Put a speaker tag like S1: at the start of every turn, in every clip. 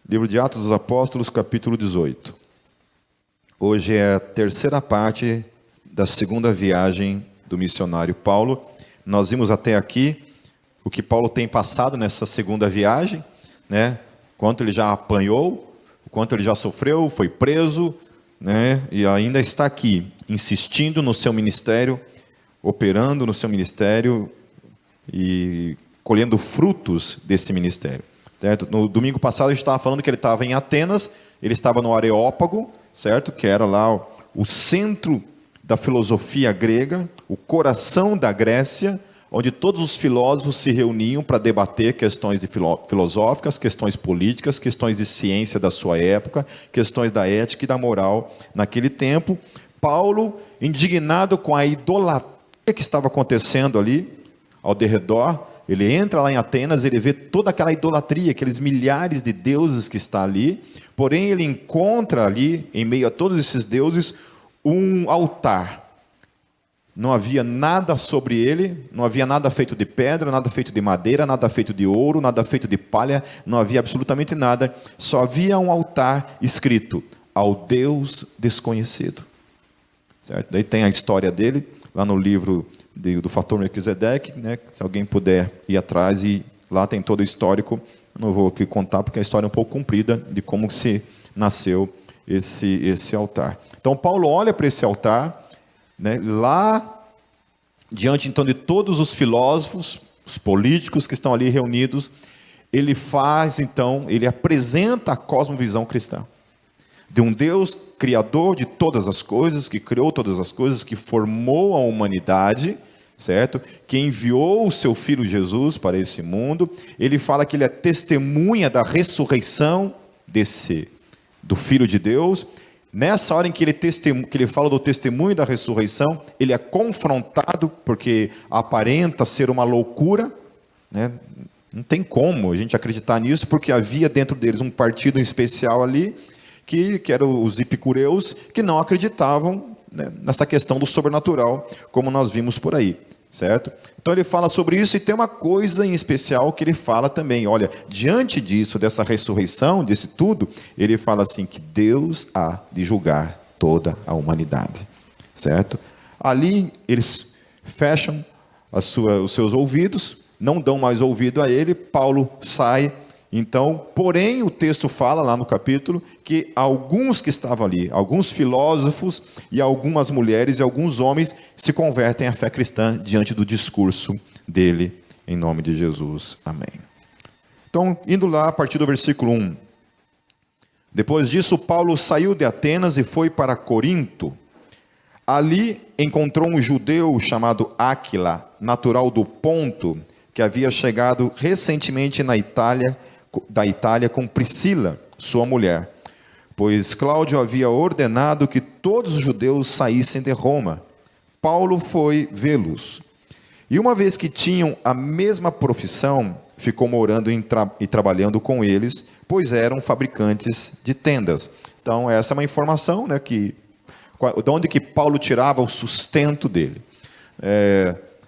S1: Livro de Atos dos Apóstolos, capítulo 18. Hoje é a terceira parte da segunda viagem do missionário Paulo. Nós vimos até aqui o que Paulo tem passado nessa segunda viagem, né? Quanto ele já apanhou, o quanto ele já sofreu, foi preso, né? E ainda está aqui, insistindo no seu ministério, operando no seu ministério e colhendo frutos desse ministério. Certo? No domingo passado a gente estava falando que ele estava em Atenas, ele estava no Areópago, certo? Que era lá o centro da filosofia grega, o coração da Grécia, onde todos os filósofos se reuniam para debater questões filosóficas, questões políticas, questões de ciência da sua época, questões da ética e da moral naquele tempo. Paulo, indignado com a idolatria que estava acontecendo ali ao derredor, ele entra lá em Atenas, ele vê toda aquela idolatria, aqueles milhares de deuses que está ali, porém ele encontra ali, em meio a todos esses deuses, um altar. Não havia nada sobre ele, não havia nada feito de pedra, nada feito de madeira, nada feito de ouro, nada feito de palha, não havia absolutamente nada, só havia um altar escrito, ao Deus desconhecido. Certo? Daí tem a história dele, lá no livro do Fator Melquisedeque, né? Se alguém puder ir atrás, e lá tem todo o histórico. Não vou aqui contar porque a história é um pouco comprida de como se nasceu esse altar. Então Paulo olha para esse altar, né? Lá diante então de todos os filósofos, os políticos que estão ali reunidos, ele apresenta a cosmovisão cristã de um Deus criador de todas as coisas, que criou todas as coisas, que formou a humanidade, certo? Que enviou o seu Filho Jesus para esse mundo. Ele fala que ele é testemunha da ressurreição do Filho de Deus. Nessa hora em que ele fala do testemunho da ressurreição, ele é confrontado, porque aparenta ser uma loucura, né? Não tem como a gente acreditar nisso, porque havia dentro deles um partido especial ali, que eram os epicureus, que não acreditavam, né, nessa questão do sobrenatural, como nós vimos por aí, certo? Então ele fala sobre isso, e tem uma coisa em especial que ele fala também, olha, diante disso, dessa ressurreição, disso tudo, ele fala assim, que Deus há de julgar toda a humanidade, certo? Ali eles fecham os seus ouvidos, não dão mais ouvido a ele, Paulo sai. Então, porém, o texto fala lá no capítulo que alguns que estavam ali, alguns filósofos e algumas mulheres e alguns homens se convertem à fé cristã diante do discurso dele, em nome de Jesus. Amém. Então, indo lá a partir do versículo 1. Depois disso, Paulo saiu de Atenas e foi para Corinto. Ali encontrou um judeu chamado Áquila, natural do Ponto, que havia chegado recentemente da Itália com Priscila, sua mulher, pois Cláudio havia ordenado que todos os judeus saíssem de Roma. Paulo foi vê-los, e uma vez que tinham a mesma profissão, ficou morando e trabalhando com eles, pois eram fabricantes de tendas. Então essa é uma informação, né, de onde que Paulo tirava o sustento dele.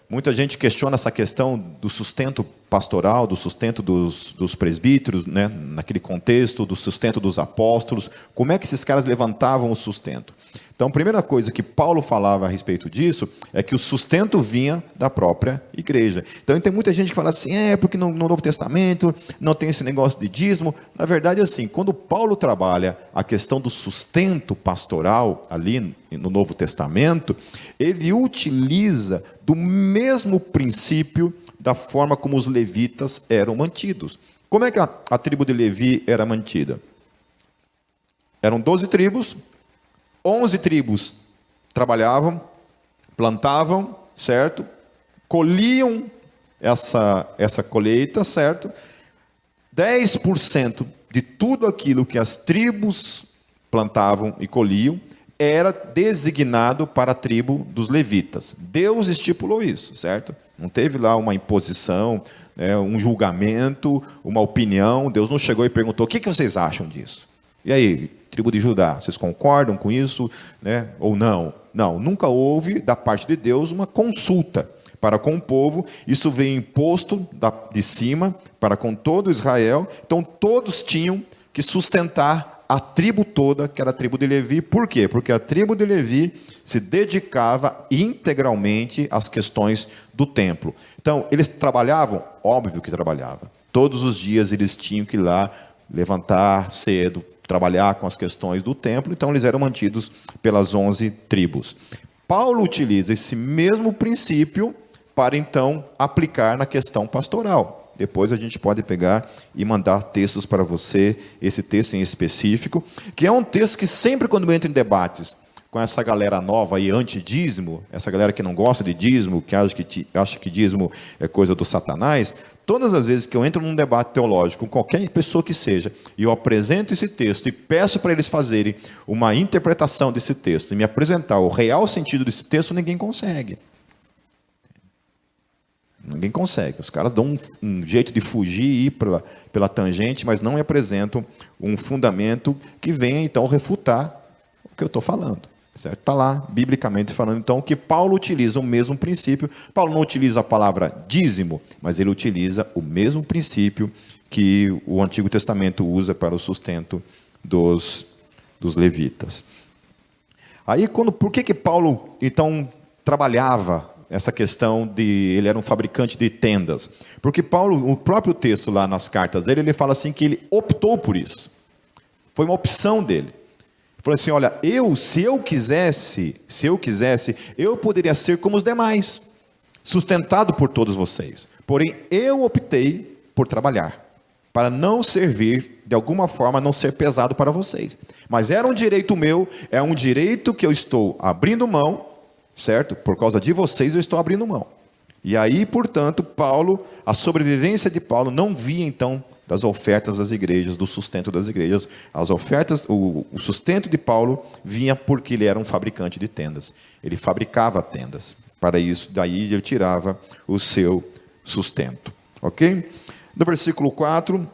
S1: Muita gente questiona essa questão do sustento pastoral, do sustento dos presbíteros, né, naquele contexto, do sustento dos apóstolos. Como é que esses caras levantavam o sustento? Então, a primeira coisa que Paulo falava a respeito disso é que o sustento vinha da própria igreja. Então, tem muita gente que fala assim, porque no Novo Testamento não tem esse negócio de dízimo. Na verdade, assim, quando Paulo trabalha a questão do sustento pastoral ali no Novo Testamento, ele utiliza do mesmo princípio da forma como os levitas eram mantidos. Como é que a tribo de Levi era mantida? Eram 12 tribos, 11 tribos trabalhavam, plantavam, certo? Colhiam essa colheita, certo? 10% de tudo aquilo que as tribos plantavam e colhiam era designado para a tribo dos levitas. Deus estipulou isso, certo? Não teve lá uma imposição, né, um julgamento, uma opinião. Deus não chegou e perguntou, o que vocês acham disso? E aí, tribo de Judá, vocês concordam com isso, né, ou não? Não, nunca houve da parte de Deus uma consulta para com o povo. Isso veio imposto de cima para com todo Israel. Então todos tinham que sustentar a tribo toda, que era a tribo de Levi. Por quê? Porque a tribo de Levi se dedicava integralmente às questões do templo. Então, eles trabalhavam? Óbvio que trabalhavam. Todos os dias eles tinham que ir lá, levantar cedo, trabalhar com as questões do templo. Então, eles eram mantidos pelas 11 tribos. Paulo utiliza esse mesmo princípio para, então, aplicar na questão pastoral. Depois a gente pode pegar e mandar textos para você, esse texto em específico, que é um texto que sempre quando entra em debates com essa galera nova aí, anti-dízimo, essa galera que não gosta de dízimo, que acha que dízimo é coisa do Satanás, todas as vezes que eu entro num debate teológico com qualquer pessoa que seja, e eu apresento esse texto e peço para eles fazerem uma interpretação desse texto, e me apresentar o real sentido desse texto, ninguém consegue. Ninguém consegue. Os caras dão um jeito de fugir e ir pela tangente, mas não me apresentam um fundamento que venha, então, refutar o que eu estou falando. Certo? Está lá, biblicamente falando, então, que Paulo utiliza o mesmo princípio. Paulo não utiliza a palavra dízimo, mas ele utiliza o mesmo princípio que o Antigo Testamento usa para o sustento dos levitas. Aí, por que Paulo, então, trabalhava essa questão de ele era um fabricante de tendas? Porque Paulo, o próprio texto lá nas cartas dele, ele fala assim que ele optou por isso. Foi uma opção dele. Ele falou assim, olha, se eu quisesse, eu poderia ser como os demais, sustentado por todos vocês. Porém, eu optei por trabalhar, para não servir, de alguma forma, não ser pesado para vocês. Mas era um direito meu, é um direito que eu estou abrindo mão, certo? Por causa de vocês eu estou abrindo mão. E aí, portanto, a sobrevivência de Paulo não via então das ofertas das igrejas, do sustento das igrejas. As ofertas, o sustento de Paulo vinha porque ele era um fabricante de tendas. Ele fabricava tendas. Para isso, daí ele tirava o seu sustento. Ok? No versículo 4,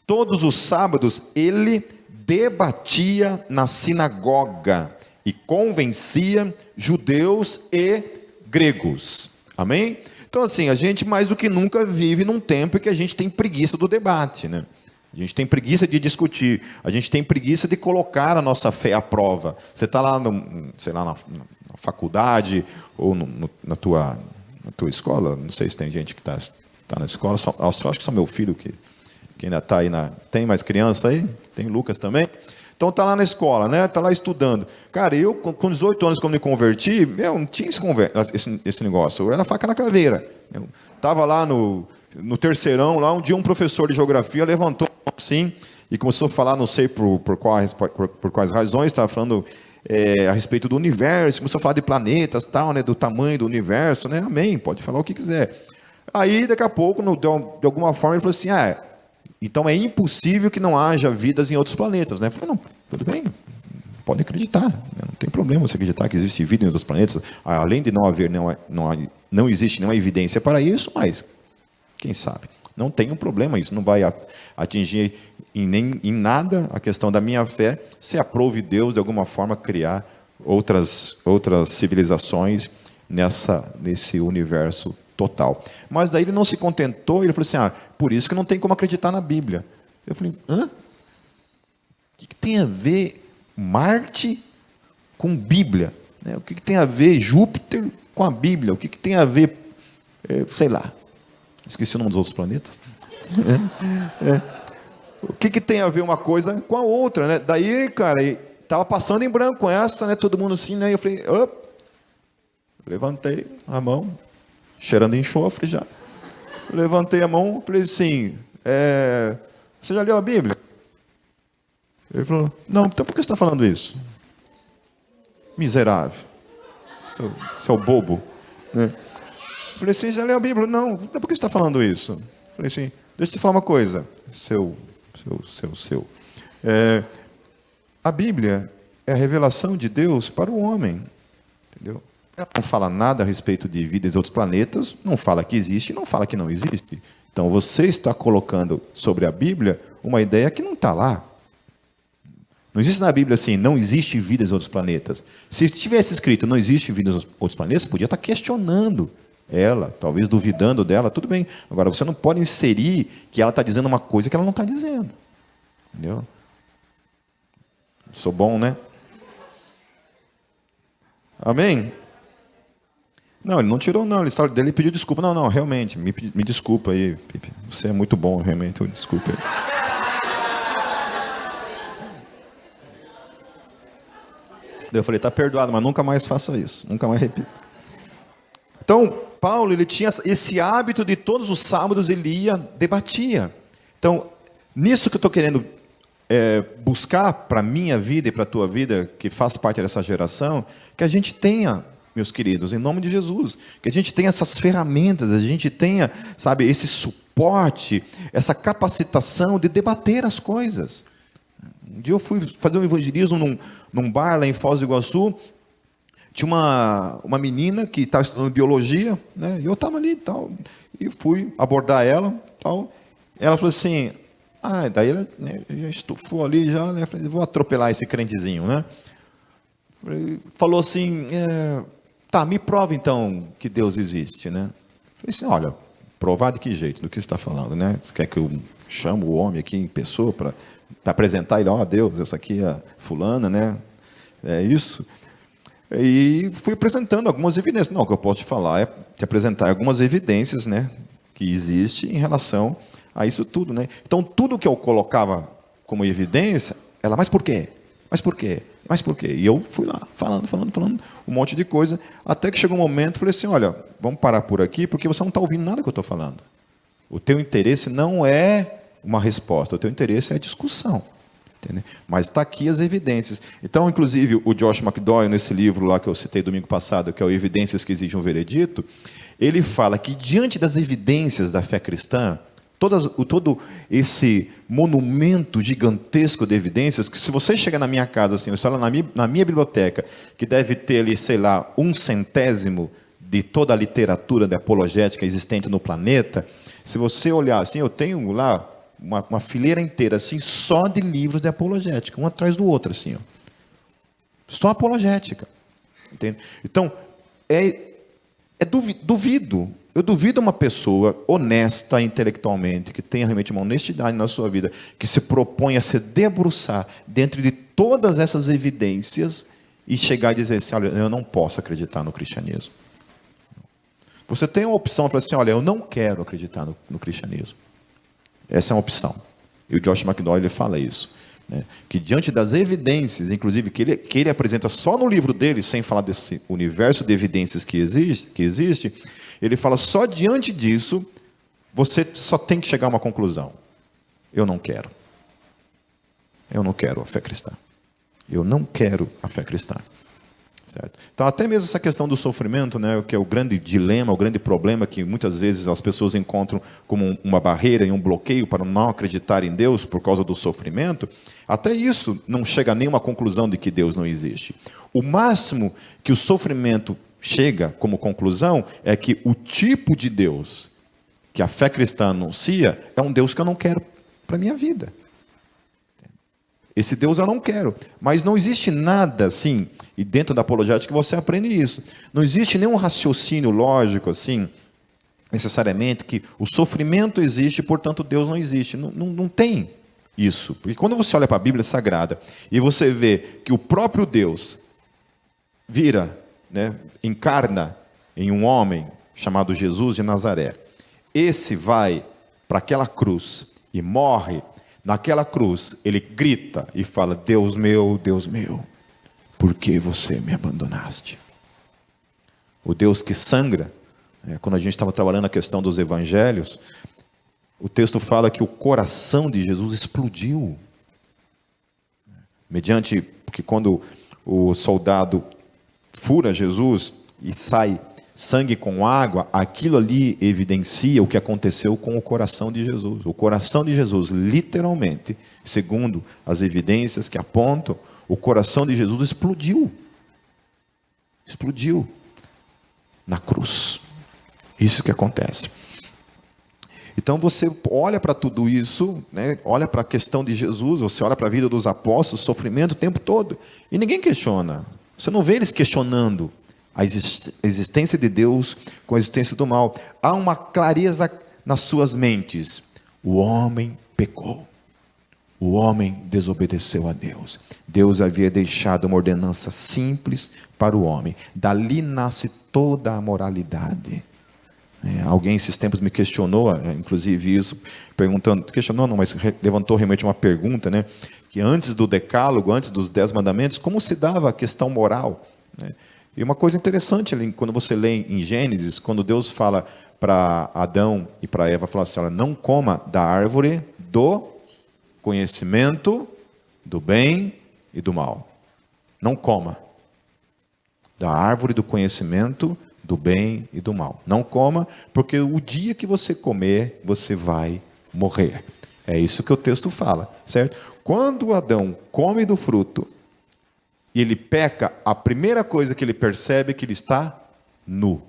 S1: todos os sábados ele debatia na sinagoga e convencia judeus e gregos. Amém? Então, assim, a gente mais do que nunca vive num tempo em que a gente tem preguiça do debate, né? A gente tem preguiça de discutir, a gente tem preguiça de colocar a nossa fé à prova. Você está lá, na faculdade ou na tua escola, não sei se tem gente que está na escola, acho que só meu filho que ainda está aí. Tem mais criança aí? Tem Lucas também? Então está lá na escola, né? Está lá estudando. Cara, eu com 18 anos, quando me converti, eu não tinha esse negócio. Eu era faca na caveira. Eu estava lá no terceirão, lá um dia um professor de geografia levantou assim e começou a falar, não sei por quais razões, estava falando a respeito do universo, começou a falar de planetas, tal, né? Do tamanho do universo, né? Amém, pode falar o que quiser. Aí, daqui a pouco, de alguma forma, ele falou assim, então é impossível que não haja vidas em outros planetas, né? Eu falei, não, tudo bem, pode acreditar, né? Não tem problema você acreditar que existe vida em outros planetas, além de não existe nenhuma evidência para isso, mas quem sabe? Não tem um problema, isso não vai atingir em nada a questão da minha fé, se aprove Deus de alguma forma criar outras civilizações nesse universo total. Mas daí ele não se contentou, ele falou assim, por isso que não tem como acreditar na Bíblia. Eu falei, o que tem a ver Marte com Bíblia? O que tem a ver Júpiter com a Bíblia? O que tem a ver, sei lá, esqueci o nome dos outros planetas. O que tem a ver uma coisa com a outra, né? Daí, cara, estava passando em branco essa, né? Todo mundo assim, né? Eu falei, levantei a mão, cheirando enxofre já. Levantei a mão, falei assim, você já leu a Bíblia? Ele falou, não, então por que você está falando isso? Miserável, seu bobo, né? Eu falei assim, já leu a Bíblia? Não, então por que você está falando isso? Eu falei assim, deixa eu te falar uma coisa, a Bíblia é a revelação de Deus para o homem, entendeu? Ela não fala nada a respeito de vidas em outros planetas, não fala que existe, não fala que não existe. Então você está colocando sobre a Bíblia uma ideia que não está lá. Não existe na Bíblia assim, não existe vida em outros planetas. Se tivesse escrito não existe vida em outros planetas, podia estar questionando ela, talvez duvidando dela, tudo bem. Agora você não pode inserir que ela está dizendo uma coisa que ela não está dizendo. Entendeu? Sou bom, né? Amém? Não, ele não tirou, não. Ele pediu desculpa. Não, realmente, me desculpa aí, Pipe. Você é muito bom, realmente, desculpa aí. Daí eu falei, tá perdoado, mas nunca mais faça isso. Nunca mais repita. Então, Paulo, ele tinha esse hábito de todos os sábados ele ia, debatia. Então, nisso que eu estou querendo buscar para a minha vida e para a tua vida, que faz parte dessa geração, que a gente tenha, meus queridos, em nome de Jesus, que a gente tenha essas ferramentas, a gente tenha, sabe, esse suporte, essa capacitação de debater as coisas. Um dia eu fui fazer um evangelismo num bar lá em Foz do Iguaçu. Tinha uma menina que estava estudando biologia, né? E eu estava ali e tal, e fui abordar ela, tal. Ela falou assim, daí ela, né, já estufou ali, já, né? Falei, vou atropelar esse crentezinho, né? Falou assim, tá, me prova então que Deus existe, né? Falei assim, olha, provar de que jeito, do que você está falando, né? Você quer que eu chame o homem aqui em pessoa para apresentar ele, ó, Deus, essa aqui é a fulana, né? É isso. E fui apresentando algumas evidências. Não, o que eu posso te falar é te apresentar algumas evidências, né, que existe em relação a isso tudo, né? Então, tudo que eu colocava como evidência, ela, mas por quê? Mas por quê? Mas por quê? E eu fui lá, falando, um monte de coisa, até que chegou um momento, falei assim, olha, vamos parar por aqui, porque você não está ouvindo nada que eu estou falando. O teu interesse não é uma resposta, o teu interesse é a discussão. Entendeu? Mas está aqui as evidências. Então, inclusive, o Josh McDowell, nesse livro lá que eu citei domingo passado, que é o Evidências que Exigem um Veredito, ele fala que diante das evidências da fé cristã, todo esse monumento gigantesco de evidências, que se você chegar na minha casa, assim, eu na minha biblioteca, que deve ter ali, sei lá, 1/100º de toda a literatura de apologética existente no planeta, se você olhar assim, eu tenho lá uma fileira inteira, assim, só de livros de apologética, um atrás do outro, assim, ó. Só apologética. Entende? Então, eu duvido uma pessoa honesta intelectualmente, que tenha realmente uma honestidade na sua vida, que se propõe a se debruçar dentro de todas essas evidências e chegar e dizer assim, olha, eu não posso acreditar no cristianismo. Você tem uma opção de falar assim, olha, eu não quero acreditar no cristianismo. Essa é uma opção. E o Josh McDowell ele fala isso. Né? Que diante das evidências, inclusive que ele apresenta só no livro dele, sem falar desse universo de evidências que existe, ele fala só diante disso, você só tem que chegar a uma conclusão. Eu não quero. Eu não quero a fé cristã. Eu não quero a fé cristã. Certo? Então, até mesmo essa questão do sofrimento, né, que é o grande dilema, o grande problema que muitas vezes as pessoas encontram como uma barreira e um bloqueio para não acreditar em Deus por causa do sofrimento, até isso não chega a nenhuma conclusão de que Deus não existe. O máximo que o sofrimento chega como conclusão é que o tipo de Deus que a fé cristã anuncia é um Deus que eu não quero para a minha vida. Esse Deus eu não quero. Mas não existe nada assim, e dentro da apologética você aprende isso. Não existe nenhum raciocínio lógico assim, necessariamente, que o sofrimento existe, portanto Deus não existe. Não tem isso. Porque quando você olha para a Bíblia Sagrada e você vê que o próprio Deus vira, né, encarna em um homem chamado Jesus de Nazaré. Esse vai para aquela cruz e morre. Naquela cruz, ele grita e fala, Deus meu, por que você me abandonaste? O Deus que sangra, quando a gente estava trabalhando a questão dos evangelhos, o texto fala que o coração de Jesus explodiu. Porque quando o soldado fura Jesus e sai sangue com água, aquilo ali evidencia o que aconteceu com o coração de Jesus. O coração de Jesus, literalmente, segundo as evidências que apontam, o coração de Jesus explodiu. Explodiu na cruz. Isso que acontece. Então você olha para tudo isso, né? Olha para a questão de Jesus, você olha para a vida dos apóstolos, sofrimento o tempo todo, e ninguém questiona. Você não vê eles questionando a existência de Deus com a existência do mal. Há uma clareza nas suas mentes. O homem pecou. O homem desobedeceu a Deus. Deus havia deixado uma ordenança simples para o homem. Dali nasce toda a moralidade. Alguém esses tempos me questionou, inclusive isso, perguntando, questionou não, mas levantou realmente uma pergunta, né? Que antes do decálogo, antes dos 10 mandamentos, como se dava a questão moral? Né? E uma coisa interessante, quando você lê em Gênesis, quando Deus fala para Adão e para Eva, fala assim, olha, não coma da árvore do conhecimento do bem e do mal. Não coma da árvore do conhecimento do bem e do mal. Não coma, porque o dia que você comer, você vai morrer. É isso que o texto fala, certo? Quando Adão come do fruto e ele peca, a primeira coisa que ele percebe é que ele está nu.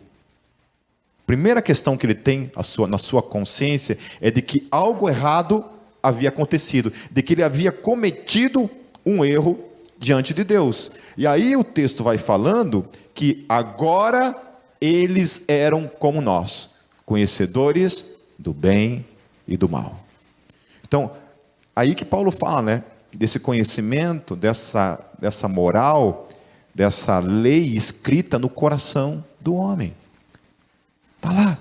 S1: Primeira questão que ele tem na sua consciência é de que algo errado havia acontecido, de que ele havia cometido um erro diante de Deus. E aí o texto vai falando que agora eles eram como nós, conhecedores do bem e do mal. Então, aí que Paulo fala, né, desse conhecimento, dessa moral, dessa lei escrita no coração do homem. Está lá.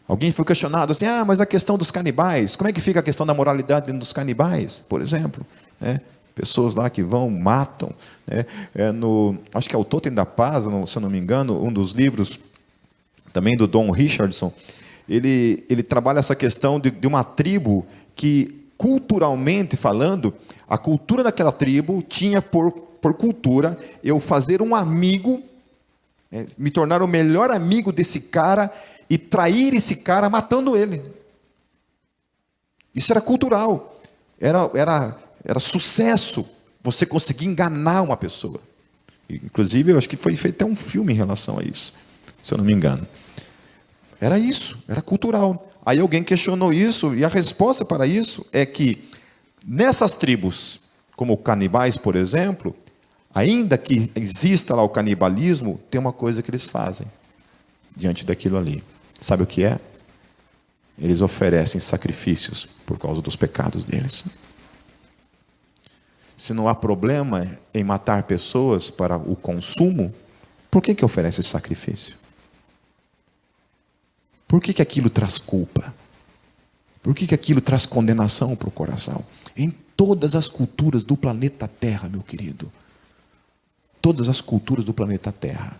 S1: Alguém foi questionado assim, mas a questão dos canibais, como é que fica a questão da moralidade dentro dos canibais, por exemplo? Pessoas lá que vão, matam. Acho que é o Totem da Paz, se eu não me engano, um dos livros também do Don Richardson, ele trabalha essa questão de uma tribo que, culturalmente falando, a cultura daquela tribo tinha por cultura eu fazer um amigo, me tornar o melhor amigo desse cara e trair esse cara matando ele. Isso era cultural, era sucesso você conseguir enganar uma pessoa. Inclusive, eu acho que foi feito até um filme em relação a isso, se eu não me engano. Era isso, era cultural. Aí alguém questionou isso, e a resposta para isso é que nessas tribos, como canibais, por exemplo, ainda que exista lá o canibalismo, tem uma coisa que eles fazem diante daquilo ali. Sabe o que é? Eles oferecem sacrifícios por causa dos pecados deles. Se não há problema em matar pessoas para o consumo, por que oferece esse sacrifício? Por que aquilo traz culpa? Por que aquilo traz condenação para o coração? Em todas as culturas do planeta Terra, meu querido. Todas as culturas do planeta Terra,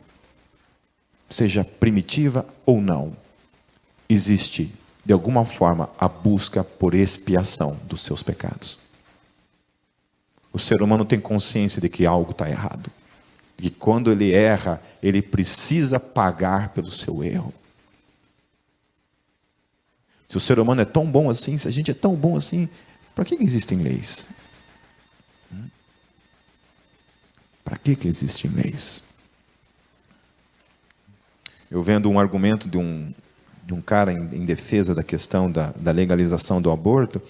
S1: seja primitiva ou não, existe, de alguma forma, a busca por expiação dos seus pecados. O ser humano tem consciência de que algo está errado. E quando ele erra, ele precisa pagar pelo seu erro. Se o ser humano é tão bom assim, se a gente é tão bom assim, para que existem leis? Para que existem leis? Eu vendo um argumento de um cara em defesa da questão da legalização do aborto,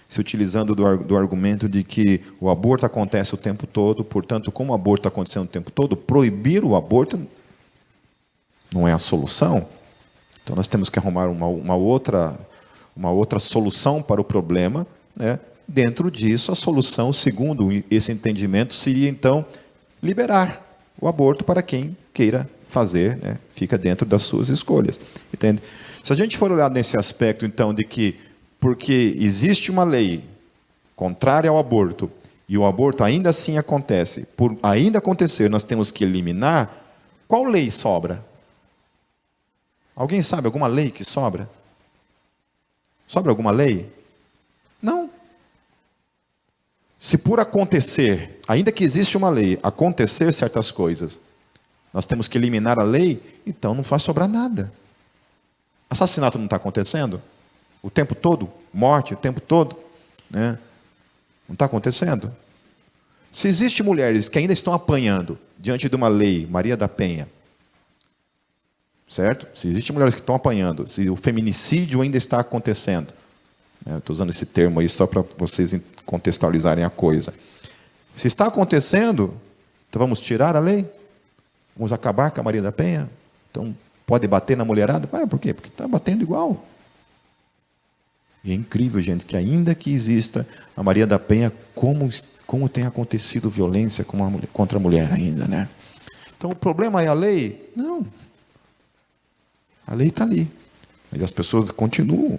S1: se utilizando do argumento de que o aborto acontece o tempo todo, portanto, como o aborto está acontecendo o tempo todo, proibir o aborto não é a solução. Então nós temos que arrumar uma outra solução para o problema, né? Dentro disso, a solução, segundo esse entendimento, seria então liberar o aborto para quem queira fazer, né? Fica dentro das suas escolhas. Entende? Se a gente for olhar nesse aspecto, então, de que porque existe uma lei contrária ao aborto, e o aborto ainda assim acontece, por ainda acontecer, nós temos que eliminar, qual lei sobra? Alguém sabe alguma lei que sobra? Sobra alguma lei? Não. Se por acontecer, ainda que existe uma lei, acontecer certas coisas, nós temos que eliminar a lei, então não faz sobrar nada. Assassinato não está acontecendo? O tempo todo? Morte o tempo todo? Né? Não está acontecendo? Se existem mulheres que ainda estão apanhando diante de uma lei, Maria da Penha, certo? Se existem mulheres que estão apanhando, se o feminicídio ainda está acontecendo, estou usando esse termo aí só para vocês contextualizarem a coisa. Se está acontecendo, então vamos tirar a lei? Vamos acabar com a Maria da Penha? Então pode bater na mulherada? Por quê? Porque está batendo igual. E é incrível, gente, que ainda que exista a Maria da Penha, como tem acontecido violência contra a mulher ainda, né? Então, o problema é a lei? Não. A lei está ali. Mas as pessoas continuam.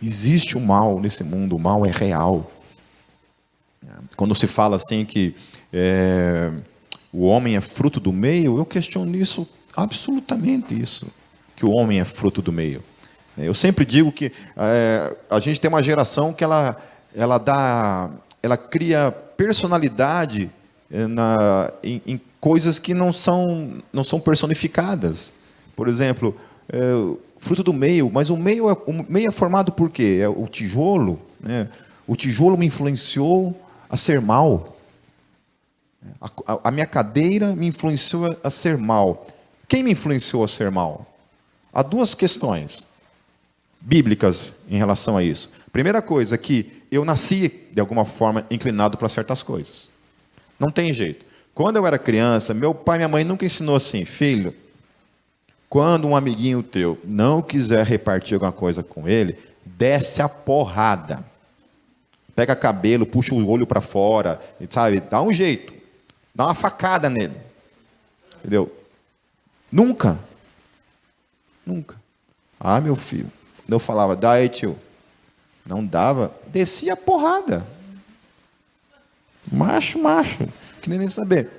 S1: Existe o mal nesse mundo, o mal é real. Quando se fala assim que o homem é fruto do meio, eu questiono isso, absolutamente isso, que o homem é fruto do meio. Eu sempre digo que a gente tem uma geração que ela cria personalidade em coisas que não são personificadas. Por exemplo, fruto do meio, mas o meio é formado por quê? É o tijolo, né? O tijolo me influenciou a ser mal. A minha cadeira me influenciou a ser mal. Quem me influenciou a ser mal? Há duas questões bíblicas em relação a isso. Primeira coisa, que eu nasci, de alguma forma, inclinado para certas coisas. Não tem jeito. Quando eu era criança, meu pai e minha mãe nunca ensinou assim: filho, quando um amiguinho teu não quiser repartir alguma coisa com ele, desce a porrada. Pega cabelo, puxa o olho para fora, sabe? Dá um jeito. Dá uma facada nele. Entendeu? Nunca. Ah, meu filho. Quando eu falava, dá aí, tio. Não dava, descia a porrada. Macho. Que nem saber.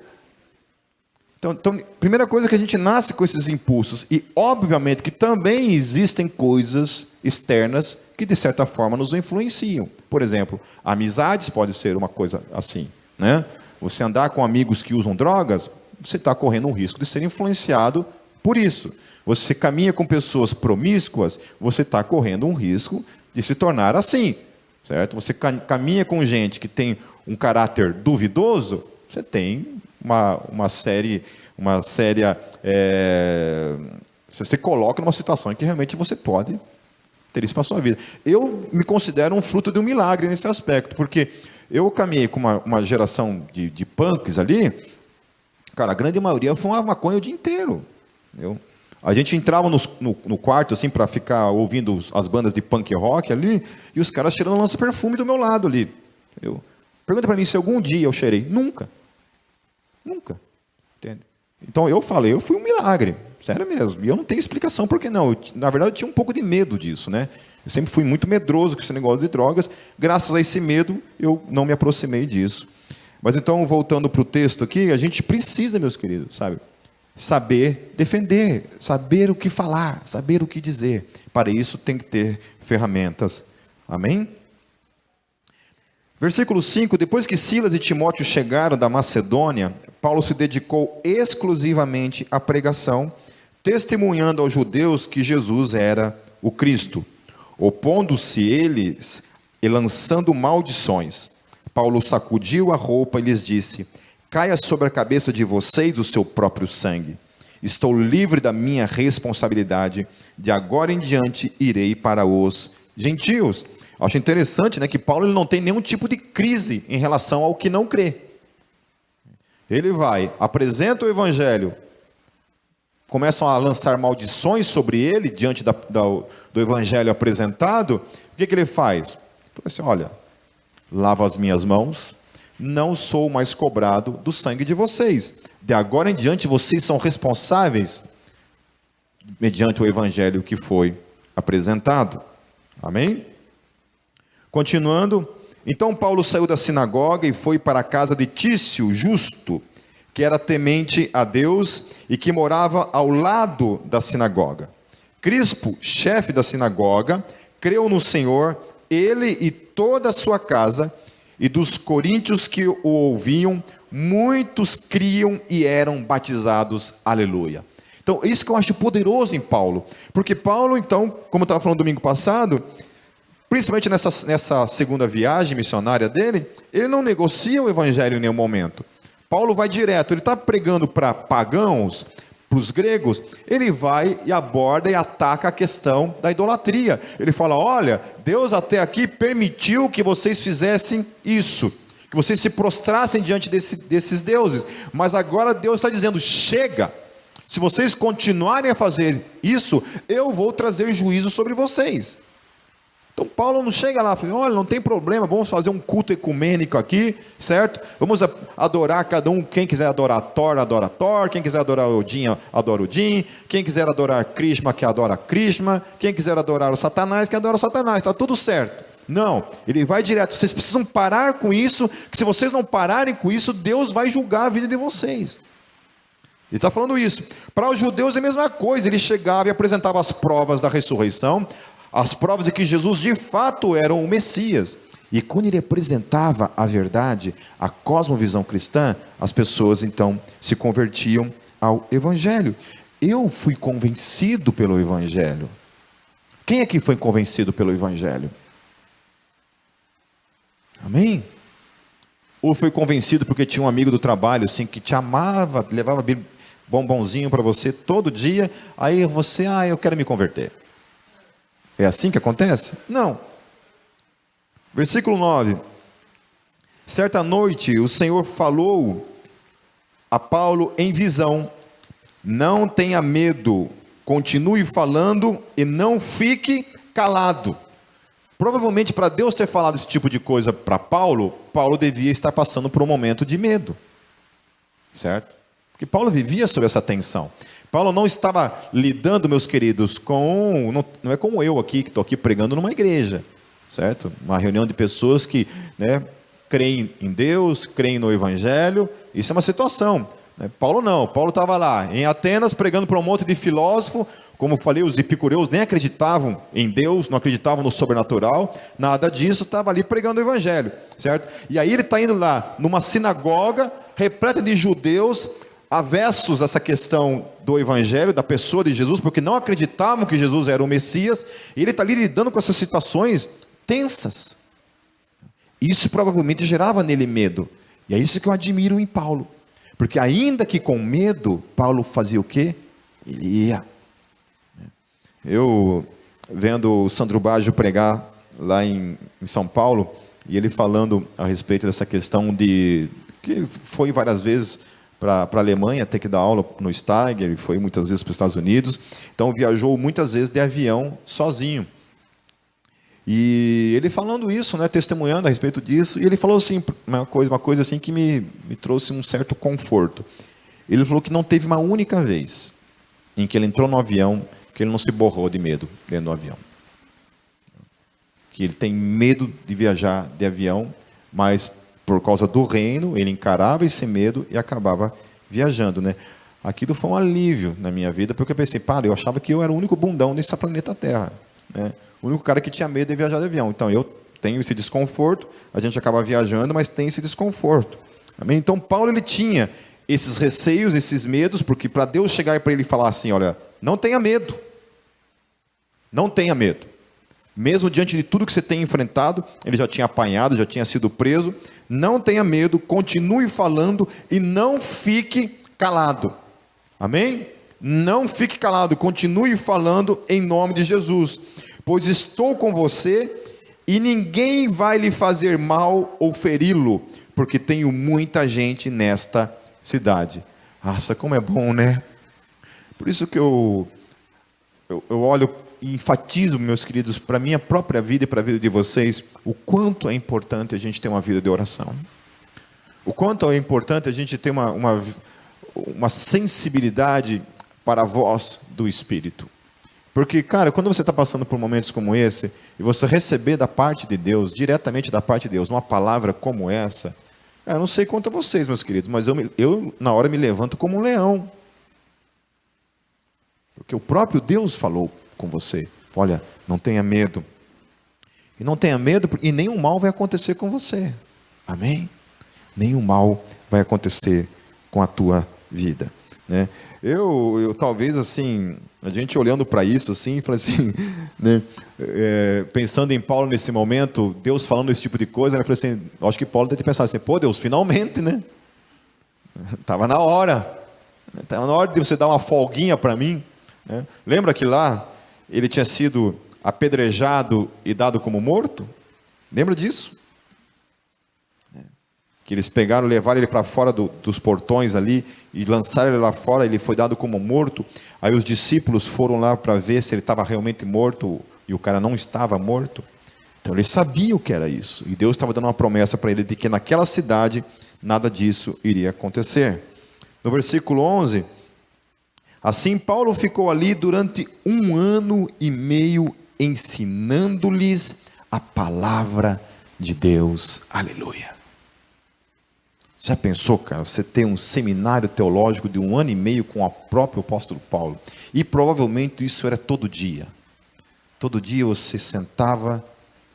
S1: Então, primeira coisa que a gente nasce com esses impulsos. E, obviamente, que também existem coisas externas que, de certa forma, nos influenciam. Por exemplo, amizades pode ser uma coisa assim, né? Você andar com amigos que usam drogas, você está correndo um risco de ser influenciado por isso. Você caminha com pessoas promíscuas, você está correndo um risco de se tornar assim, certo? Você caminha com gente que tem um caráter duvidoso, você tem uma séria, você coloca numa situação em que realmente você pode ter isso para a sua vida. Eu me considero um fruto de um milagre nesse aspecto, porque eu caminhei com uma geração de punks ali, cara, a grande maioria fumava maconha o dia inteiro, entendeu? A gente entrava no quarto assim para ficar ouvindo as bandas de punk rock ali, e os caras cheirando lança-perfume do meu lado ali, entendeu? Pergunta para mim se algum dia eu cheirei. Nunca. Entende? Então eu falei, eu fui um milagre, sério mesmo. E eu não tenho explicação por que não. Na verdade, eu tinha um pouco de medo disso, né? Eu sempre fui muito medroso com esse negócio de drogas. Graças a esse medo, eu não me aproximei disso. Mas então, voltando para o texto aqui, a gente precisa, meus queridos, sabe? Saber defender, saber o que falar, saber o que dizer. Para isso tem que ter ferramentas. Amém? Versículo 5, depois que Silas e Timóteo chegaram da Macedônia, Paulo se dedicou exclusivamente à pregação, testemunhando aos judeus que Jesus era o Cristo, opondo-se eles e lançando maldições. Paulo sacudiu a roupa e lhes disse: caia sobre a cabeça de vocês o seu próprio sangue. Estou livre da minha responsabilidade, de agora em diante irei para os gentios. Acho interessante, né, que Paulo ele não tem nenhum tipo de crise em relação ao que não crê. Ele vai, apresenta o evangelho, começam a lançar maldições sobre ele, diante do evangelho apresentado. O que ele faz? Ele fala assim: olha, lavo as minhas mãos, não sou mais cobrado do sangue de vocês. De agora em diante vocês são responsáveis mediante o evangelho que foi apresentado. Amém? Continuando, então Paulo saiu da sinagoga e foi para a casa de Tício, justo, que era temente a Deus e que morava ao lado da sinagoga. Crispo, chefe da sinagoga, creu no Senhor, ele e toda a sua casa, e dos coríntios que o ouviam, muitos criam e eram batizados. Aleluia. Então, isso que eu acho poderoso em Paulo, porque Paulo, então, como eu estava falando domingo passado, principalmente nessa segunda viagem missionária dele, ele não negocia o evangelho em nenhum momento. Paulo vai direto, ele está pregando para pagãos, para os gregos, ele vai e aborda e ataca a questão da idolatria. Ele fala: olha, Deus até aqui permitiu que vocês fizessem isso, que vocês se prostrassem diante desses deuses, mas agora Deus está dizendo: chega, se vocês continuarem a fazer isso, eu vou trazer juízo sobre vocês. Então Paulo não chega lá e fala, olha, não tem problema, vamos fazer um culto ecumênico aqui, certo? Vamos adorar cada um, quem quiser adorar Thor, adora Thor, quem quiser adorar Odin, adora Odin, quem quiser adorar Krishna, que adora Krishna, quem quiser adorar o Satanás, que adora o Satanás, está tudo certo. Não, ele vai direto, vocês precisam parar com isso, que se vocês não pararem com isso, Deus vai julgar a vida de vocês. Ele está falando isso. Para os judeus é a mesma coisa, ele chegava e apresentava as provas da ressurreição, as provas de que Jesus de fato era o Messias. E quando ele apresentava a verdade, a cosmovisão cristã, as pessoas então se convertiam ao Evangelho. Eu fui convencido pelo Evangelho. Quem aqui foi convencido pelo Evangelho? Amém? Ou foi convencido porque tinha um amigo do trabalho assim que te amava, levava bombonzinho para você todo dia, aí você, eu quero me converter. É assim que acontece? Não. Versículo 9. Certa noite o Senhor falou a Paulo em visão: não tenha medo, continue falando e não fique calado. Provavelmente para Deus ter falado esse tipo de coisa para Paulo, Paulo devia estar passando por um momento de medo, certo? Porque Paulo vivia sob essa tensão. Paulo não estava lidando, meus queridos, não é como eu aqui, que estou aqui pregando numa igreja, certo? Uma reunião de pessoas que creem em Deus, creem no Evangelho, isso é uma situação. Paulo não, Paulo estava lá em Atenas pregando para um monte de filósofo, como eu falei, os epicureus nem acreditavam em Deus, não acreditavam no sobrenatural, nada disso, estava ali pregando o Evangelho, certo? E aí ele está indo lá numa sinagoga repleta de judeus, avessos a essa questão do Evangelho, da pessoa de Jesus, porque não acreditavam que Jesus era o Messias, e ele está ali lidando com essas situações tensas. Isso provavelmente gerava nele medo, e é isso que eu admiro em Paulo, porque ainda que com medo, Paulo fazia o quê? Ele ia. Eu, vendo o Sandro Baggio pregar lá em São Paulo, e ele falando a respeito dessa questão que foi várias vezes para a Alemanha, ter que dar aula no Steiger, ele foi muitas vezes para os Estados Unidos, então viajou muitas vezes de avião sozinho. E ele falando isso, testemunhando a respeito disso, e ele falou assim, uma coisa assim que me trouxe um certo conforto. Ele falou que não teve uma única vez em que ele entrou no avião, que ele não se borrou de medo dentro do avião. Que ele tem medo de viajar de avião, mas por causa do reino, ele encarava esse medo e acabava viajando, Aquilo foi um alívio na minha vida, porque eu pensei, eu achava que eu era o único bundão nesse planeta Terra, O único cara que tinha medo de viajar de avião. Então eu tenho esse desconforto, a gente acaba viajando, mas tem esse desconforto. Amém? Então Paulo ele tinha esses receios, esses medos, porque para Deus chegar para ele e falar assim, olha, não tenha medo. Não tenha medo. Mesmo diante de tudo que você tem enfrentado, ele já tinha apanhado, já tinha sido preso, não tenha medo, continue falando e não fique calado. Amém? Não fique calado, continue falando em nome de Jesus. Pois estou com você e ninguém vai lhe fazer mal ou feri-lo, porque tenho muita gente nesta cidade. Nossa, como é bom, Por isso que eu olho e enfatizo, meus queridos, para a minha própria vida e para a vida de vocês, o quanto é importante a gente ter uma vida de oração. O quanto é importante a gente ter uma sensibilidade para a voz do Espírito. Porque, cara, quando você está passando por momentos como esse, e você receber da parte de Deus, diretamente da parte de Deus, uma palavra como essa, eu não sei quanto a vocês, meus queridos, mas eu na hora me levanto como um leão. Porque o próprio Deus falou com você, olha, não tenha medo. E não tenha medo, e nenhum mal vai acontecer com você. Amém? Nenhum mal vai acontecer com a tua vida. Eu talvez assim, a gente olhando para isso assim, falei assim, pensando em Paulo nesse momento, Deus falando esse tipo de coisa, eu falei assim, acho que Paulo deve ter pensado assim, pô Deus, finalmente, estava na hora de você dar uma folguinha para mim, Lembra que lá ele tinha sido apedrejado e dado como morto? Lembra disso? Que eles pegaram, levaram ele para fora dos portões ali e lançaram ele lá fora, ele foi dado como morto. Aí os discípulos foram lá para ver se ele estava realmente morto e o cara não estava morto. Então ele sabia o que era isso. E Deus estava dando uma promessa para ele de que naquela cidade nada disso iria acontecer. No versículo 11, assim Paulo ficou ali durante 1 ano e meio ensinando-lhes a palavra de Deus. Aleluia. Já pensou, cara, você tem um seminário teológico de 1 ano e meio com o próprio apóstolo Paulo? E provavelmente isso era todo dia. Todo dia você sentava,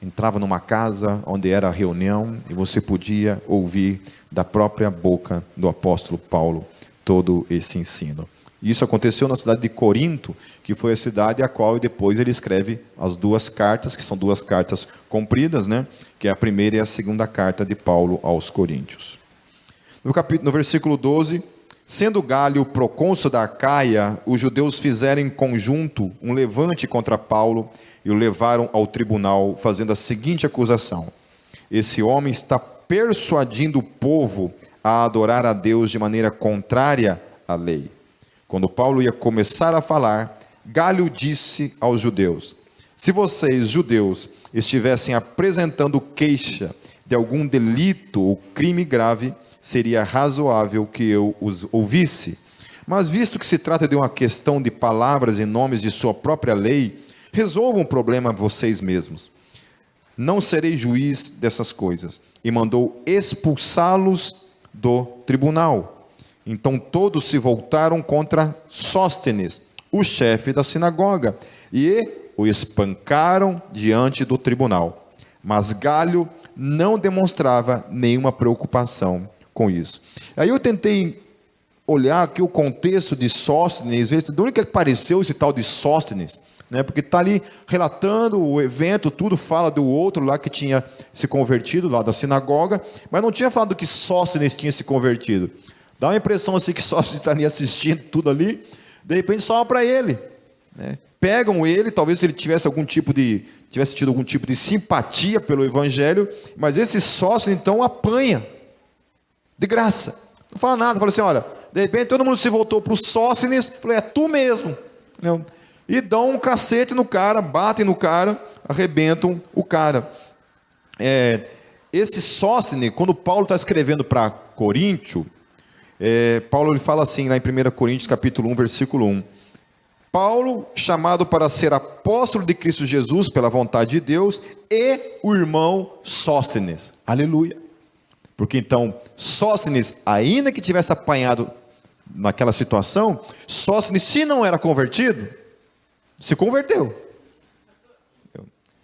S1: entrava numa casa onde era a reunião e você podia ouvir da própria boca do apóstolo Paulo todo esse ensino. Isso aconteceu na cidade de Corinto, que foi a cidade a qual depois ele escreve as 2 cartas, que são 2 cartas compridas, né? Que é a primeira e a segunda carta de Paulo aos Coríntios. No versículo 12, sendo Galho procônsul da Acaia, os judeus fizeram em conjunto um levante contra Paulo e o levaram ao tribunal, fazendo a seguinte acusação: esse homem está persuadindo o povo a adorar a Deus de maneira contrária à lei. Quando Paulo ia começar a falar, Galho disse aos judeus: se vocês, judeus, estivessem apresentando queixa de algum delito ou crime grave, seria razoável que eu os ouvisse. Mas visto que se trata de uma questão de palavras e nomes de sua própria lei, resolvam o problema vocês mesmos. Não serei juiz dessas coisas. E mandou expulsá-los do tribunal. Então todos se voltaram contra Sóstenes, o chefe da sinagoga, e o espancaram diante do tribunal. Mas Galho não demonstrava nenhuma preocupação com isso. Aí eu tentei olhar aqui o contexto de Sóstenes, ver de onde que apareceu esse tal de Sóstenes, né? Porque está ali relatando o evento, tudo fala do outro lá que tinha se convertido, lá da sinagoga, mas não tinha falado que Sóstenes tinha se convertido. Dá uma impressão assim que Sóstenes está ali assistindo tudo ali, de repente sobra para ele, né? Pegam ele, talvez ele tivesse tido algum tipo de simpatia pelo evangelho, mas esse Sóstenes então apanha de graça, não fala nada, fala assim, olha, de repente todo mundo se voltou para o Sóstenes, falou, é tu mesmo, e dão um cacete no cara, batem no cara, arrebentam o cara. Esse Sóstenes, quando Paulo está escrevendo para Coríntio, Paulo ele fala assim, lá em 1 Coríntios capítulo 1, versículo 1, Paulo, chamado para ser apóstolo de Cristo Jesus, pela vontade de Deus, e o irmão Sóstenes, aleluia. Porque então, Sóstenes, ainda que tivesse apanhado naquela situação, Sóstenes, se não era convertido, se converteu.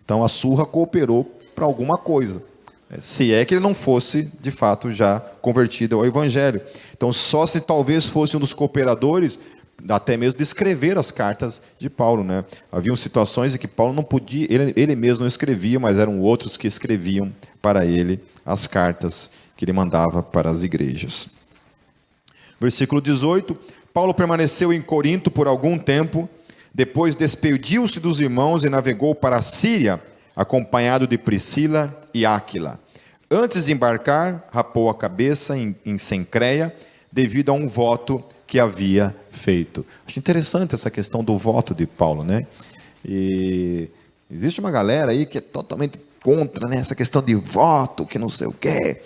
S1: Então a surra cooperou para alguma coisa, se é que ele não fosse, de fato, já convertido ao evangelho. Então Sóstenes talvez fosse um dos cooperadores, até mesmo de escrever as cartas de Paulo, né? Haviam situações em que Paulo não podia, ele mesmo não escrevia, mas eram outros que escreviam para ele as cartas que ele mandava para as igrejas. Versículo 18, Paulo permaneceu em Corinto por algum tempo, depois despediu-se dos irmãos e navegou para a Síria, acompanhado de Priscila e Áquila. Antes de embarcar, rapou a cabeça em Cencreia, devido a um voto que havia feito. Acho interessante essa questão do voto de Paulo, né? E existe uma galera aí que é totalmente contra, né, essa questão de voto, que não sei o quê.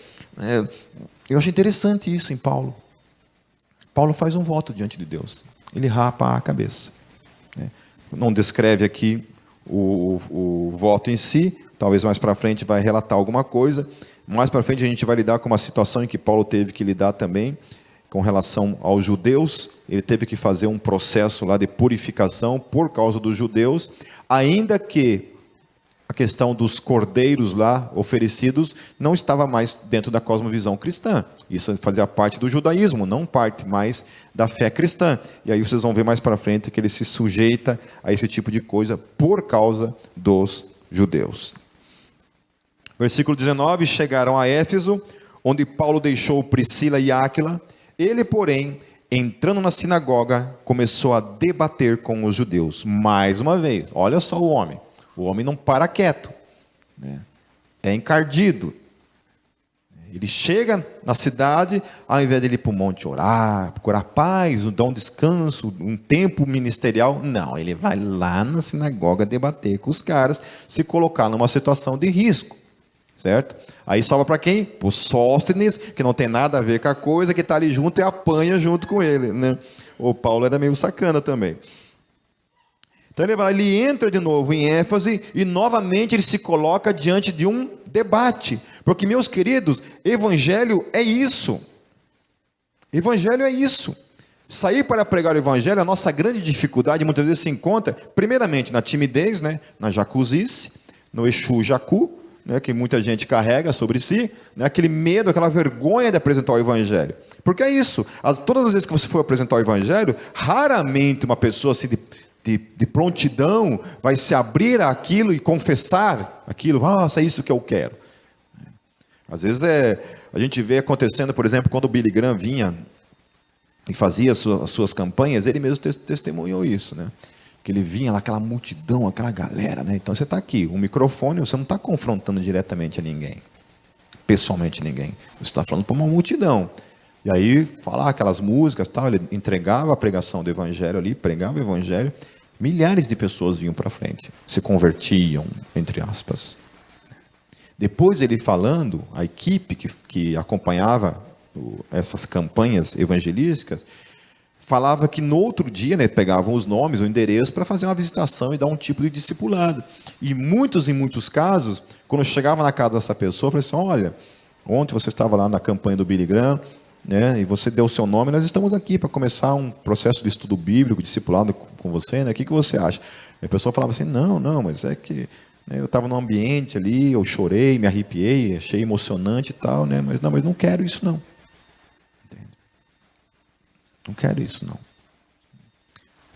S1: Eu acho interessante isso em Paulo. Paulo faz um voto diante de Deus. Ele rapa a cabeça. Não descreve aqui o voto em si. Talvez mais para frente vai relatar alguma coisa. Mais para frente a gente vai lidar com uma situação em que Paulo teve que lidar também com relação aos judeus. Ele teve que fazer um processo lá de purificação por causa dos judeus, ainda que a questão dos cordeiros lá oferecidos não estava mais dentro da cosmovisão cristã. Isso fazia parte do judaísmo, não parte mais da fé cristã. E aí vocês vão ver mais para frente que ele se sujeita a esse tipo de coisa por causa dos judeus. Versículo 19, chegaram a Éfeso, onde Paulo deixou Priscila e Áquila. Ele, porém, entrando na sinagoga, começou a debater com os judeus. Mais uma vez, olha só o homem não para quieto, né? É encardido. Ele chega na cidade, ao invés de ele ir para o monte orar, procurar paz, dar um descanso, um tempo ministerial, não, ele vai lá na sinagoga debater com os caras, se colocar numa situação de risco, certo? Aí sobra para quem? Para o Sóstenes, que não tem nada a ver com a coisa, que está ali junto e apanha junto com ele, né? O Paulo era meio sacana também. Então ele entra de novo em ênfase e novamente ele se coloca diante de um debate. Porque, meus queridos, evangelho é isso. Evangelho é isso. Sair para pregar o evangelho, a nossa grande dificuldade muitas vezes se encontra, primeiramente, na timidez, né? Na jacuzice, no Exu Jacu, né? Que muita gente carrega sobre si, né? Aquele medo, aquela vergonha de apresentar o evangelho. Porque é isso, todas as vezes que você for apresentar o evangelho, raramente uma pessoa de prontidão vai se abrir àquilo e confessar aquilo, é isso que eu quero. Às vezes a gente vê acontecendo, por exemplo, quando o Billy Graham vinha e fazia as suas campanhas, ele mesmo testemunhou isso, né? Que ele vinha lá, aquela multidão, aquela galera, né? Então você está aqui, um microfone, você não está confrontando diretamente a ninguém, pessoalmente ninguém, você está falando para uma multidão. E aí, falar aquelas músicas, tal, ele entregava a pregação do evangelho ali, pregava o evangelho, milhares de pessoas vinham para frente, se convertiam, entre aspas. Depois ele falando, a equipe que acompanhava essas campanhas evangelísticas, falava que no outro dia, né, pegavam os nomes, o endereço, para fazer uma visitação e dar um tipo de discipulado. E em muitos casos, quando chegava na casa dessa pessoa, eu falei assim, olha, ontem você estava lá na campanha do Billy Graham, né, e você deu o seu nome, nós estamos aqui para começar um processo de estudo bíblico, discipulado com você, né? O que você acha? E a pessoa falava assim, não, mas é que, né, eu estava num ambiente ali, eu chorei, me arrepiei, achei emocionante e tal, né? Mas não quero isso não. Entende? Não quero isso não.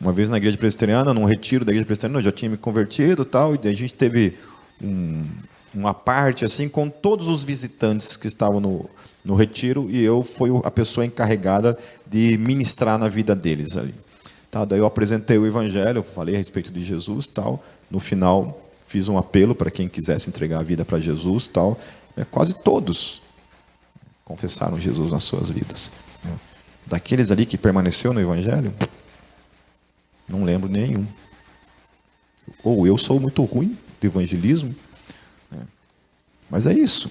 S1: Uma vez na igreja presbiteriana, num retiro da igreja presbiteriana, eu já tinha me convertido e tal, e a gente teve uma parte assim com todos os visitantes que estavam no retiro, e eu fui a pessoa encarregada de ministrar na vida deles ali. Tá, daí eu apresentei o evangelho, falei a respeito de Jesus, tal. No final fiz um apelo para quem quisesse entregar a vida para Jesus, tal. Quase todos confessaram Jesus nas suas vidas. Daqueles ali que permaneceu no evangelho, não lembro nenhum. Ou eu sou muito ruim de evangelismo, mas é isso.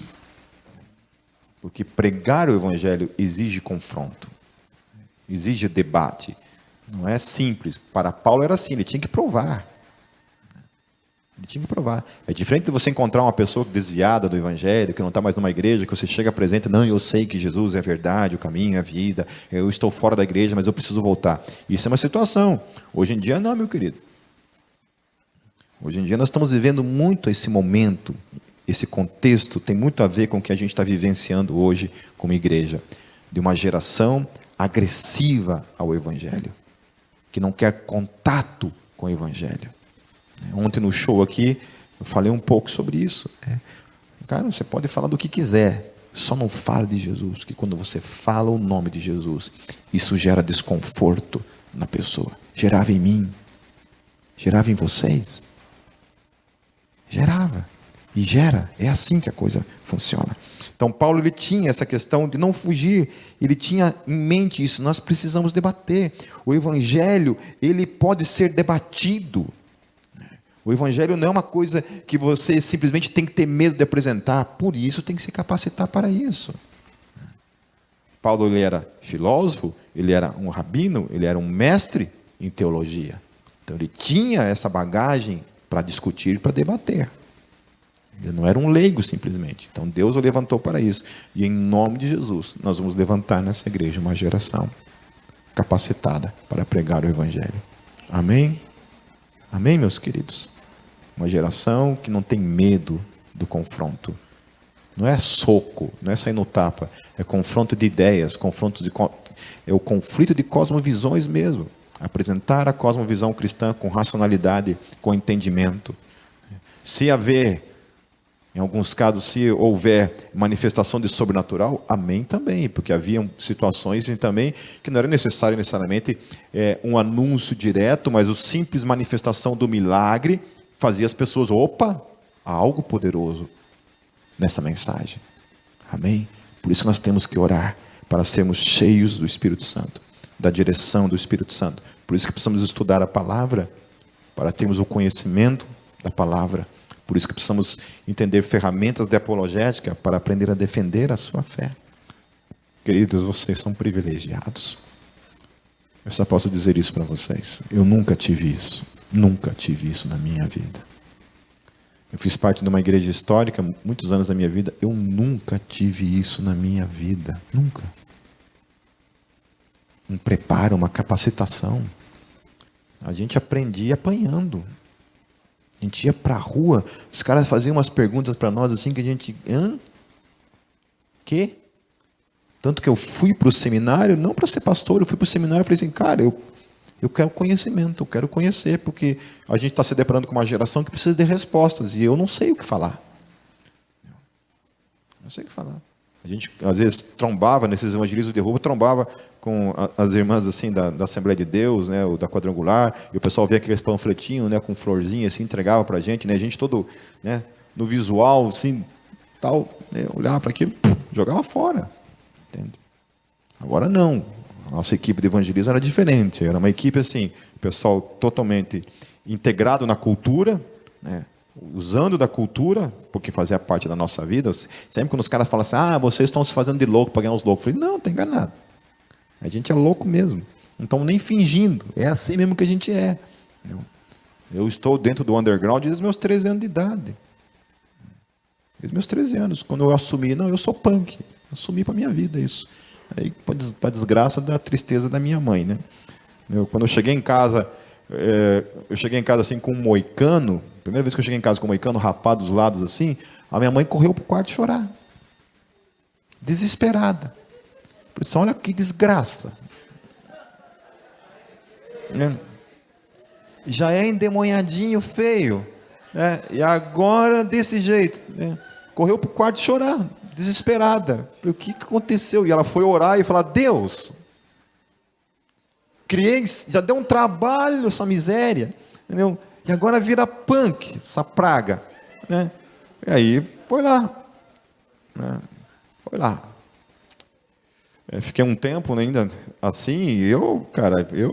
S1: Porque pregar o evangelho exige confronto, exige debate. Não é simples. Para Paulo era assim, ele tinha que provar. Ele tinha que provar. É diferente de você encontrar uma pessoa desviada do evangelho, que não está mais numa igreja, que você chega apresenta, não, eu sei que Jesus é a verdade, o caminho, a vida, eu estou fora da igreja, mas eu preciso voltar. Isso é uma situação. Hoje em dia não, meu querido. Hoje em dia nós estamos vivendo muito esse momento. Esse contexto tem muito a ver com o que a gente está vivenciando hoje como igreja, de uma geração agressiva ao evangelho, que não quer contato com o evangelho. Ontem no show aqui, eu falei um pouco sobre isso. Cara, você pode falar do que quiser, só não fale de Jesus, que quando você fala o nome de Jesus, isso gera desconforto na pessoa. Gerava em mim, gerava em vocês, gerava. E gera, é assim que a coisa funciona. Então Paulo ele tinha essa questão de não fugir, ele tinha em mente isso, nós precisamos debater. O evangelho, ele pode ser debatido. O evangelho não é uma coisa que você simplesmente tem que ter medo de apresentar, por isso tem que se capacitar para isso. Paulo ele era filósofo, ele era um rabino, ele era um mestre em teologia. Então ele tinha essa bagagem para discutir, para debater. Ele não era um leigo simplesmente. Então Deus o levantou para isso. E em nome de Jesus, nós vamos levantar nessa igreja uma geração capacitada para pregar o evangelho. Amém? Amém, meus queridos? Uma geração que não tem medo do confronto. Não é soco, não é sair no tapa. É confronto de ideias, é o conflito de cosmovisões mesmo. Apresentar a cosmovisão cristã com racionalidade, com entendimento. Se haver, em alguns casos, se houver manifestação de sobrenatural, amém também, porque haviam situações também que não era necessário necessariamente um anúncio direto, mas a simples manifestação do milagre fazia as pessoas, opa, há algo poderoso nessa mensagem. Amém? Por isso nós temos que orar, para sermos cheios do Espírito Santo, da direção do Espírito Santo. Por isso que precisamos estudar a palavra, para termos o conhecimento da palavra. Por isso que precisamos entender ferramentas de apologética, para aprender a defender a sua fé. Queridos, vocês são privilegiados. Eu só posso dizer isso para vocês. Eu nunca tive isso. Nunca tive isso na minha vida. Eu fiz parte de uma igreja histórica muitos anos da minha vida. Eu nunca tive isso na minha vida. Nunca. Um preparo, uma capacitação. A gente aprendia apanhando. A gente ia para a rua, os caras faziam umas perguntas para nós assim que a gente... Quê? Tanto que eu fui para o seminário, não para ser pastor, eu fui para o seminário e falei assim, cara, eu quero conhecimento, eu quero conhecer, porque a gente está se deparando com uma geração que precisa de respostas, e eu não sei o que falar. Não sei o que falar. A gente, às vezes, trombava nesses evangelismos de rua, trombava com as irmãs assim da Assembleia de Deus, né, ou da Quadrangular, e o pessoal via aqueles panfletinhos, né, com florzinha, assim, entregava para a gente, né, a gente todo, né, no visual, assim, tal, né, olhava para aquilo, jogava fora. Entende? Agora não. A nossa equipe de evangelismo era diferente. Era uma equipe assim, pessoal totalmente integrado na cultura, né? Usando da cultura, porque fazia parte da nossa vida. Sempre quando os caras falam assim, vocês estão se fazendo de louco para ganhar os loucos. Eu falei, não, está enganado. A gente é louco mesmo. Não estamos nem fingindo. É assim mesmo que a gente é. Eu estou dentro do underground desde os meus 13 anos de idade. Desde os meus 13 anos. Quando eu assumi, não, eu sou punk. Assumi para a minha vida isso. Aí, para desgraça da tristeza da minha mãe, né? Quando eu cheguei em casa, assim com um moicano. Primeira vez que eu cheguei em casa com um moicano rapado dos lados assim, a minha mãe correu para o quarto chorar, desesperada. Por isso, olha que desgraça. Já é endemoniadinho, feio, né? E agora desse jeito, né? Correu para o quarto chorar, desesperada. Falei, o que aconteceu? E ela foi orar e falar, Deus, criei, já deu um trabalho essa miséria, entendeu? E agora vira punk, essa praga, né? E aí, foi lá. Né? Foi lá. Fiquei um tempo ainda assim, e eu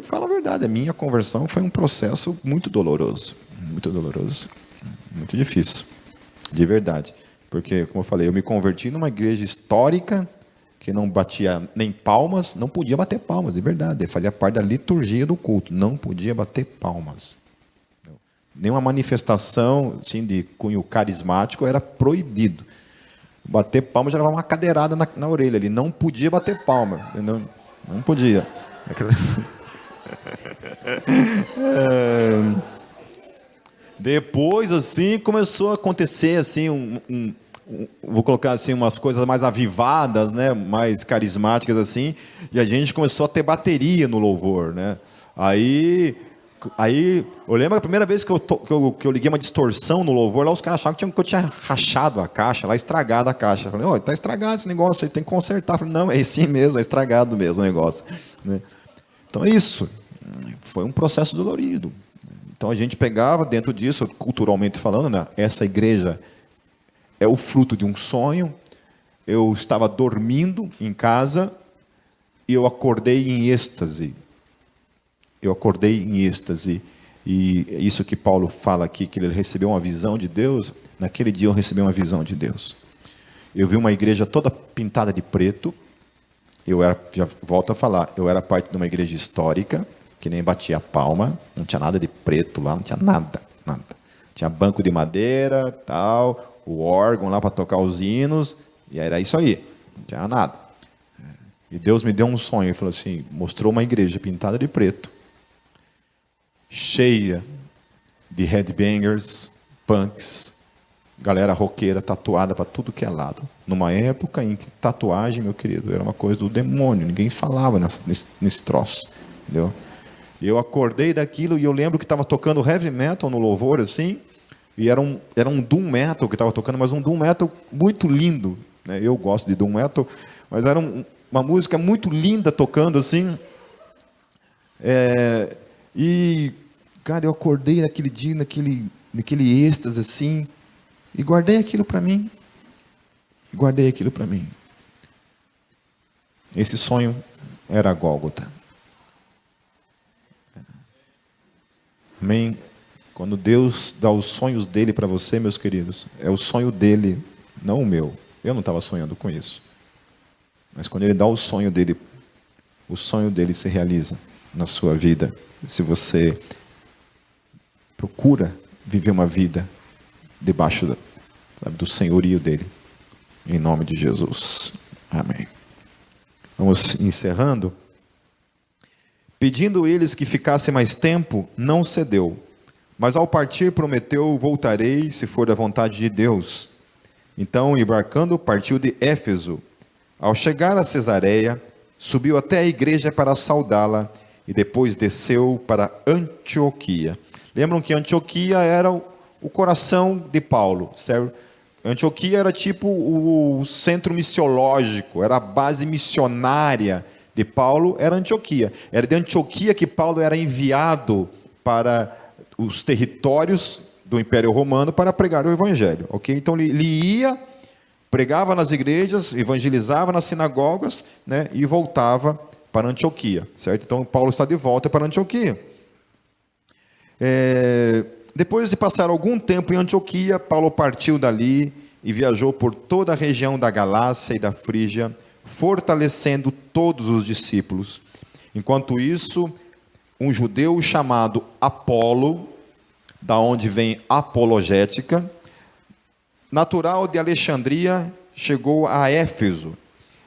S1: falo a verdade, a minha conversão foi um processo muito doloroso, muito difícil, de verdade. Porque, como eu falei, eu me converti numa igreja histórica, que não batia nem palmas, não podia bater palmas, de verdade, fazia parte da liturgia do culto, não podia bater palmas. Nenhuma manifestação assim, de cunho carismático era proibido. Bater palma já levava uma cadeirada na orelha, ele não podia bater palma, não podia. Depois, assim, começou a acontecer, assim, vou colocar assim, umas coisas mais avivadas, né, mais carismáticas, assim, e a gente começou a ter bateria no louvor, né? Aí eu lembro a primeira vez que eu liguei uma distorção no louvor, lá os caras achavam que eu tinha rachado a caixa, lá estragado a caixa. Eu falei, tá estragado esse negócio aí, tem que consertar. Eu falei, não, é assim mesmo, é estragado mesmo o negócio. Né? Então é isso, foi um processo dolorido. Então a gente pegava dentro disso, culturalmente falando, né? Essa igreja é o fruto de um sonho. Eu estava dormindo em casa e eu acordei em êxtase. E isso que Paulo fala aqui, que ele recebeu uma visão de Deus, naquele dia eu recebi uma visão de Deus. Eu vi uma igreja toda pintada de preto, já volto a falar, eu era parte de uma igreja histórica, que nem batia palma, não tinha nada de preto lá, não tinha nada. Tinha banco de madeira, tal, o órgão lá para tocar os hinos, e era isso aí, não tinha nada. E Deus me deu um sonho, ele falou assim, mostrou uma igreja pintada de preto, cheia de headbangers, punks, galera roqueira tatuada para tudo que é lado. Numa época em que tatuagem, meu querido, era uma coisa do demônio, ninguém falava nesse troço, entendeu? E eu acordei daquilo e eu lembro que estava tocando heavy metal no louvor, assim, e era um doom metal que estava tocando, mas um doom metal muito lindo, né? Eu gosto de doom metal, mas era uma música muito linda tocando, assim. E, cara, eu acordei naquele dia, naquele êxtase, assim, e guardei aquilo para mim. Esse sonho era Gólgota. Amém? Quando Deus dá os sonhos dele para você, meus queridos, é o sonho dele, não o meu. Eu não estava sonhando com isso. Mas quando ele dá o sonho dele se realiza na sua vida. Se você procura viver uma vida debaixo do senhorio dele, em nome de Jesus. Amém. Vamos encerrando. Pedindo eles que ficasse mais tempo, não cedeu. Mas ao partir prometeu: voltarei, se for da vontade de Deus. Então, embarcando, partiu de Éfeso. Ao chegar a Cesareia, subiu até a igreja para saudá-la e depois desceu para Antioquia. Lembram que Antioquia era o coração de Paulo, certo? Antioquia era tipo o centro missiológico, era a base missionária de Paulo, era Antioquia. Era de Antioquia que Paulo era enviado para os territórios do Império Romano para pregar o Evangelho, ok? Então ele ia, pregava nas igrejas, evangelizava nas sinagogas, né, e voltava para Antioquia, certo? Então Paulo está de volta para Antioquia. Depois de passar algum tempo em Antioquia, Paulo partiu dali e viajou por toda a região da Galácia e da Frígia, fortalecendo todos os discípulos. Enquanto isso, um judeu chamado Apolo, da onde vem apologética, natural de Alexandria, chegou a Éfeso.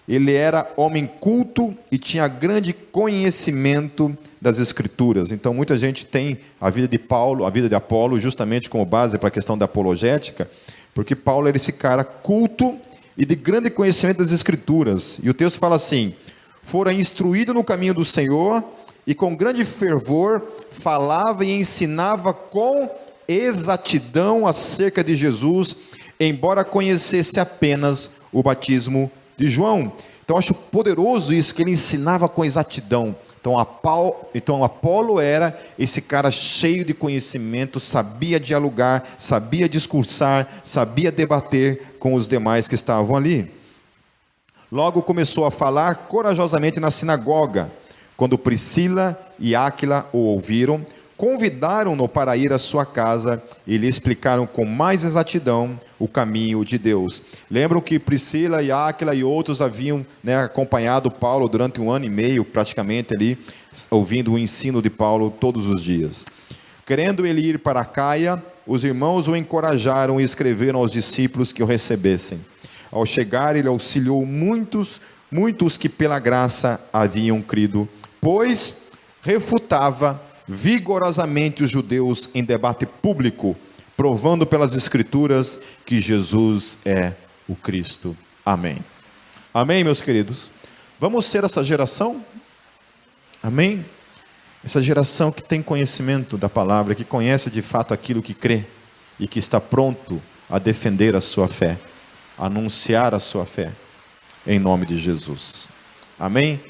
S1: Ele era homem culto e tinha grande conhecimento das Escrituras. Então, muita gente tem a vida de Paulo, a vida de Apolo, justamente como base para a questão da apologética, porque Paulo era esse cara culto e de grande conhecimento das Escrituras. E o texto fala assim: fora instruído no caminho do Senhor e com grande fervor falava e ensinava com exatidão acerca de Jesus, embora conhecesse apenas o batismo de João. Então eu acho poderoso isso, que ele ensinava com exatidão. Então Apolo era esse cara cheio de conhecimento, sabia dialogar, sabia discursar, sabia debater com os demais que estavam ali. Logo começou a falar corajosamente na sinagoga. Quando Priscila e Áquila o ouviram, convidaram-no para ir à sua casa e lhe explicaram com mais exatidão o caminho de Deus. Lembram que Priscila e Áquila e outros haviam, acompanhado Paulo durante 1 ano e meio, praticamente ali, ouvindo o ensino de Paulo todos os dias. Querendo ele ir para Caia, os irmãos o encorajaram e escreveram aos discípulos que o recebessem. Ao chegar, ele auxiliou muitos que pela graça haviam crido, pois refutava vigorosamente os judeus em debate público, provando pelas Escrituras que Jesus é o Cristo. Amém. Amém, meus queridos? Vamos ser essa geração? Amém? Essa geração que tem conhecimento da palavra, que conhece de fato aquilo que crê e que está pronto a defender a sua fé, a anunciar a sua fé, em nome de Jesus. Amém?